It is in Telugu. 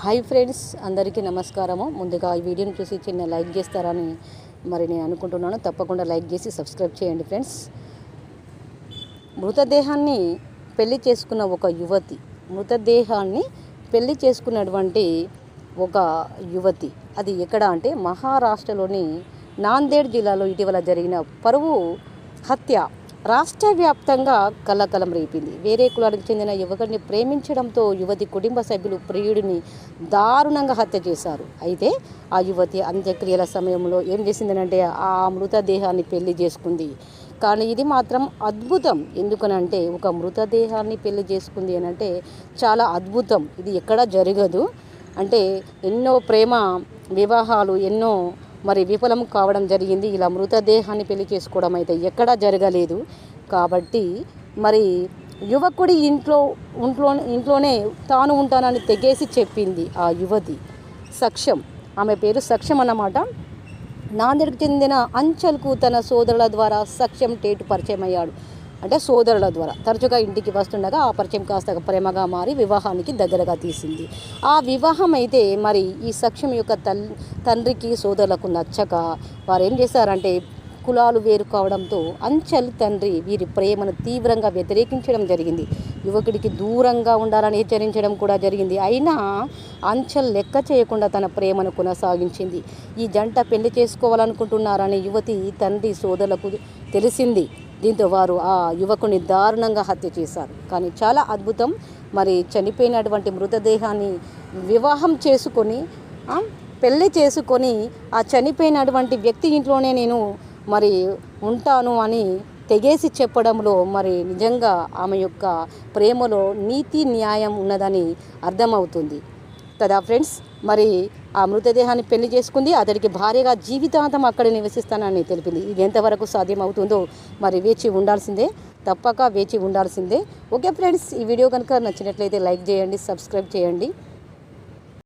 హాయ్ ఫ్రెండ్స్, అందరికీ నమస్కారము. ముందుగా ఈ వీడియోని చూసి చిన్న లైక్ చేస్తారని నేను అనుకుంటున్నాను. తప్పకుండా లైక్ చేసి సబ్స్క్రైబ్ చేయండి ఫ్రెండ్స్. మృతదేహాన్ని పెళ్లి చేసుకున్న ఒక యువతి, మృతదేహాన్ని పెళ్లి చేసుకున్నటువంటి ఒక యువతి, అది ఎక్కడ అంటే మహారాష్ట్రలోని నాందేడ్ జిల్లాలో ఇటీవల జరిగిన పరువు హత్య రాష్ట్ర వ్యాప్తంగా కలకలం రేపింది. వేరే కులానికి చెందిన యువకుడిని ప్రేమించడంతో యువతి కుటుంబ సభ్యులు ప్రియుడిని దారుణంగా హత్య చేశారు. అయితే ఆ యువతి అంత్యక్రియల సమయంలో ఏం చేసిందనంటే ఆ మృతదేహాన్ని పెళ్లి చేసుకుంది. కానీ ఇది మాత్రం అద్భుతం. ఎందుకనంటే ఒక మృతదేహాన్ని పెళ్లి చేసుకుంది అని అంటే చాలా అద్భుతం. ఇది ఎక్కడా జరగదు. అంటే ఎన్నో ప్రేమ వివాహాలు ఎన్నో విఫలం కావడం జరిగింది. ఇలా మృతదేహాన్ని పెళ్లి చేసుకోవడం అయితే ఎక్కడా జరగలేదు. కాబట్టి యువకుడి ఇంట్లోనే తాను ఉంటానని తెగేసి చెప్పింది ఆ యువతి. సక్ష్యం, ఆమె పేరు సక్ష్యం అన్నమాట. నాందేడ్కి చెందిన అంచల్కు తన సోదరుల ద్వారా సక్ష్యం టేటు పరిచయం అయ్యాడు. అంటే సోదరుల ద్వారా తరచుగా ఇంటికి వస్తుండగా ఆ పరిచయం కాస్త ప్రేమగా మారి వివాహానికి దగ్గరగా తీసింది. ఆ వివాహం అయితే ఈ సక్ష్యం యొక్క తండ్రికి సోదరులకు నచ్చక వారు ఏం చేశారంటే కులాలు వేరు కావడంతో అంచల్ తండ్రి వీరి ప్రేమను తీవ్రంగా వ్యతిరేకించడం జరిగింది. యువకుడికి దూరంగా ఉండాలని హెచ్చరించడం కూడా జరిగింది. అయినా అంచల్ లెక్క చేయకుండా తన ప్రేమను కొనసాగించింది. ఈ జంట పెళ్లి చేసుకోవాలనుకుంటున్నారని యువతి తండ్రి సోదరులకు తెలిసింది. దీంతో వారు ఆ యువకుని దారుణంగా హత్య చేశారు. కానీ చాలా అద్భుతం. చనిపోయినటువంటి మృతదేహాన్ని వివాహం చేసుకొని పెళ్ళి చేసుకొని ఆ చనిపోయినటువంటి వ్యక్తి ఇంట్లోనే నేను ఉంటాను అని తెగేసి చెప్పడంలో నిజంగా ఆమె యొక్క ప్రేమలో నీతి న్యాయం ఉన్నదని అర్థమవుతుంది కదా ఫ్రెండ్స్. ఆ మృతదేహాన్ని పెళ్లి చేసుకుంది. అతడికి భార్యగా జీవితాంతం అక్కడ నివసిస్తానని తెలిపింది. ఇది ఎంతవరకు సాధ్యమవుతుందో వేచి ఉండాల్సిందే, తప్పక వేచి ఉండాల్సిందే. ఓకే ఫ్రెండ్స్, ఈ వీడియో కనుక నచ్చినట్లయితే లైక్ చేయండి, సబ్స్క్రైబ్ చేయండి.